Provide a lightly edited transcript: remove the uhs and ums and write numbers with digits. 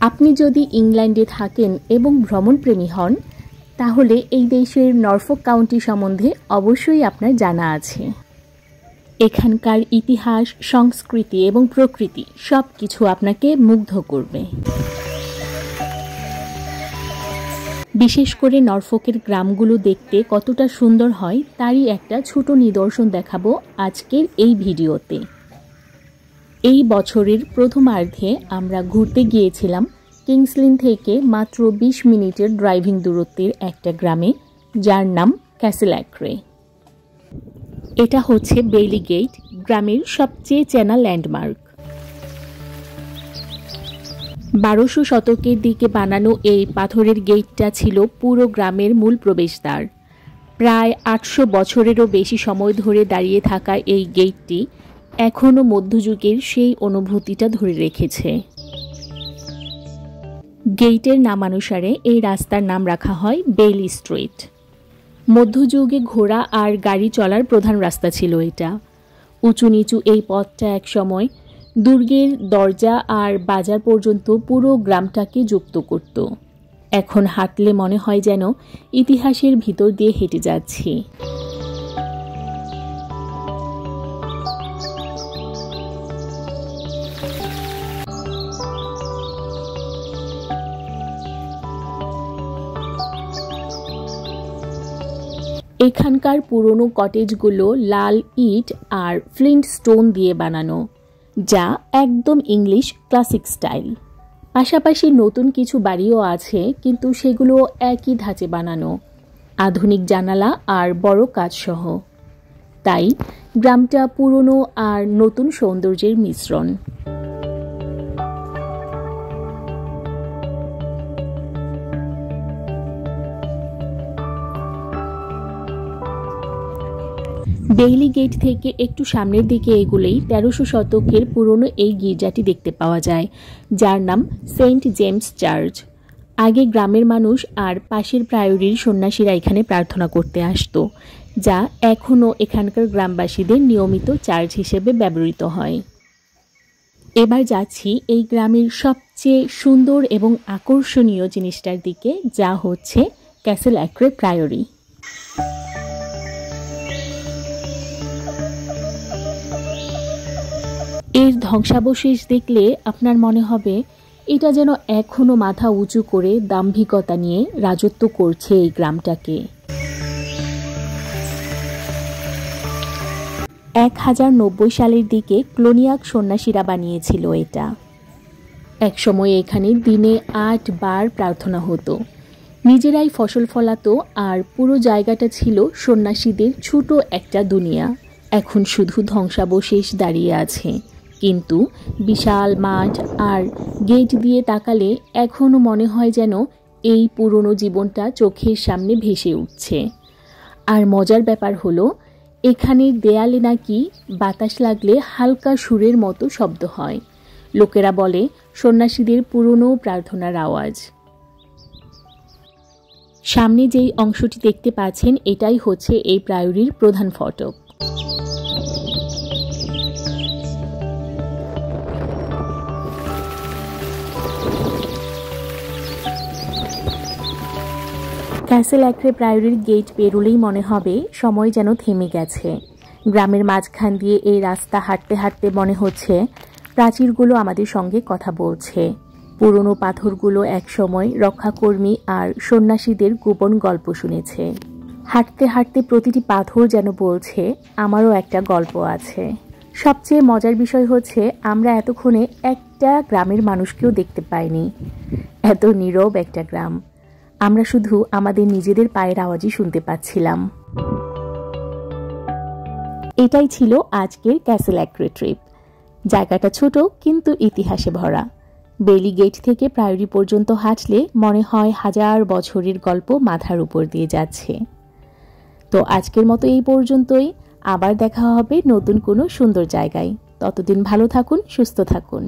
আপনি যদি ইংল্যান্ডে থাকেন এবং ভ্রমণপ্রেমী হন তাহলে এই দেশের নরফোক কাউন্টি সম্বন্ধে অবশ্যই আপনার জানা আছে। এখানকার ইতিহাস, সংস্কৃতি এবং প্রকৃতি সবকিছু আপনাকে মুগ্ধ করবে। বিশেষ করে নরফোকের গ্রামগুলো দেখতে কতটা সুন্দর হয় তারই একটা ছোট নিদর্শন দেখাবো আজকের এই ভিডিওতে। এই বছরের প্রথমার্ধে আমরা ঘুরতে গিয়েছিলাম কিংস লিন থেকে মাত্র 20 মিনিটের ড্রাইভিং দূরত্বের একটা গ্রামে, যার নাম ক্যাসেল অ্যাক্রে। এটা হচ্ছে বেইলি গেট, গ্রামের সবচেয়ে চেনা ল্যান্ডমার্ক। 1200 শতকের দিকে বানানো এই পাথরের গেটটা ছিল পুরো গ্রামের মূল প্রবেশদ্বার। প্রায় 800 বছরেরও বেশি সময় ধরে দাঁড়িয়ে থাকা এই গেটটি এখনও মধ্যযুগের সেই অনুভূতিটা ধরে রেখেছে। গেটের নামানুসারে এই রাস্তার নাম রাখা হয় বেইলি স্ট্রিট। মধ্যযুগে ঘোড়া আর গাড়ি চলার প্রধান রাস্তা ছিল এটা। উঁচু নিচু এই পথটা একসময় দুর্গের দরজা আর বাজার পর্যন্ত পুরো গ্রামটাকে যুক্ত করত। এখন হাঁটলে মনে হয় যেন ইতিহাসের ভিতর দিয়ে হেঁটে যাচ্ছি। এখানকার পুরনো কটেজগুলো লাল ইট আর ফ্লিন্ট স্টোন দিয়ে বানানো, যা একদম ইংলিশ ক্লাসিক স্টাইল। পাশাপাশি নতুন কিছু বাড়িও আছে, কিন্তু সেগুলো একই ধাঁচে বানানো, আধুনিক জানালা আর বড় কাজসহ। তাই গ্রামটা পুরনো আর নতুন সৌন্দর্যের মিশ্রণ। বেইলি গেট থেকে একটু সামনের দিকে এগুলেই 1300 শতকের পুরনো এই গির্জাটি দেখতে পাওয়া যায়, যার নাম সেন্ট জেমস চার্চ। আগে গ্রামের মানুষ আর পাশের প্রায়রির সন্ন্যাসীরা এখানে প্রার্থনা করতে আসতো, যা এখনও এখানকার গ্রামবাসীদের নিয়মিত চার্চ হিসেবে ব্যবহৃত হয়। এবার যাচ্ছি এই গ্রামের সবচেয়ে সুন্দর এবং আকর্ষণীয় জিনিসটার দিকে, যা হচ্ছে ক্যাসেল অ্যাক্রে প্রায়রি। এর ধ্বংসাবশেষ দেখলে আপনার মনে হবে এটা যেন এখনো মাথা উঁচু করে দাম্ভিকতা নিয়ে রাজত্ব করছে এই গ্রামটাকে। 1090 সালের দিকে ক্লোনিয়াক সন্ন্যাসীরা বানিয়েছিল এটা। একসময় এখানে দিনে 8 বার প্রার্থনা হতো। নিজেরাই ফসল ফলাতো আর পুরো জায়গাটা ছিল সন্ন্যাসীদের ছোট একটা দুনিয়া। এখন শুধু ধ্বংসাবশেষ দাঁড়িয়ে আছে, কিন্তু বিশাল মাঠ আর গেট দিয়ে তাকালে এখনও মনে হয় যেন এই পুরনো জীবনটা চোখের সামনে ভেসে উঠছে। আর মজার ব্যাপার হলো, এখানের দেয়ালে নাকি বাতাস লাগলে হালকা সুরের মতো শব্দ হয়। লোকেরা বলে সন্ন্যাসীদের পুরনো প্রার্থনার আওয়াজ। সামনে যেই অংশটি দেখতে পাচ্ছেন এটাই হচ্ছে এই প্রায়রির প্রধান ফটক। ক্যাসেল অ্যাক্রে প্রায়রির গেট পেরোলেই মনে হবে সময় যেন থেমে গেছে। গ্রামের মাঝখান দিয়ে এই রাস্তা হাঁটতে হাঁটতে মনে হচ্ছে প্রাচীরগুলো আমাদের সঙ্গে কথা বলছে। পুরনো পাথরগুলো একসময় রক্ষাকর্মী আর সন্ন্যাসীদের গোপন গল্প শুনেছে। হাঁটতে হাঁটতে প্রতিটি পাথর যেন বলছে আমারও একটা গল্প আছে। সবচেয়ে মজার বিষয় হচ্ছে আমরা এতক্ষণে একটা গ্রামের মানুষকেও দেখতে পাইনি। এত নীরব একটা গ্রাম, আমরা শুধু আমাদের নিজেদের পায়ের আওয়াজই শুনতে পাচ্ছিলাম। এটাই ছিল আজকের ক্যাসেল অ্যাক্রে ট্রিপ। জায়গাটা ছোট কিন্তু ইতিহাসে ভরা। বেইলি গেট থেকে প্রায়রি পর্যন্ত হাঁটলে মনে হয় 1000 বছরের গল্প মাথার উপর দিয়ে যাচ্ছে। তো আজকের মতো এই পর্যন্তই। আবার দেখা হবে নতুন কোনো সুন্দর জায়গায়। ততদিন ভালো থাকুন, সুস্থ থাকুন।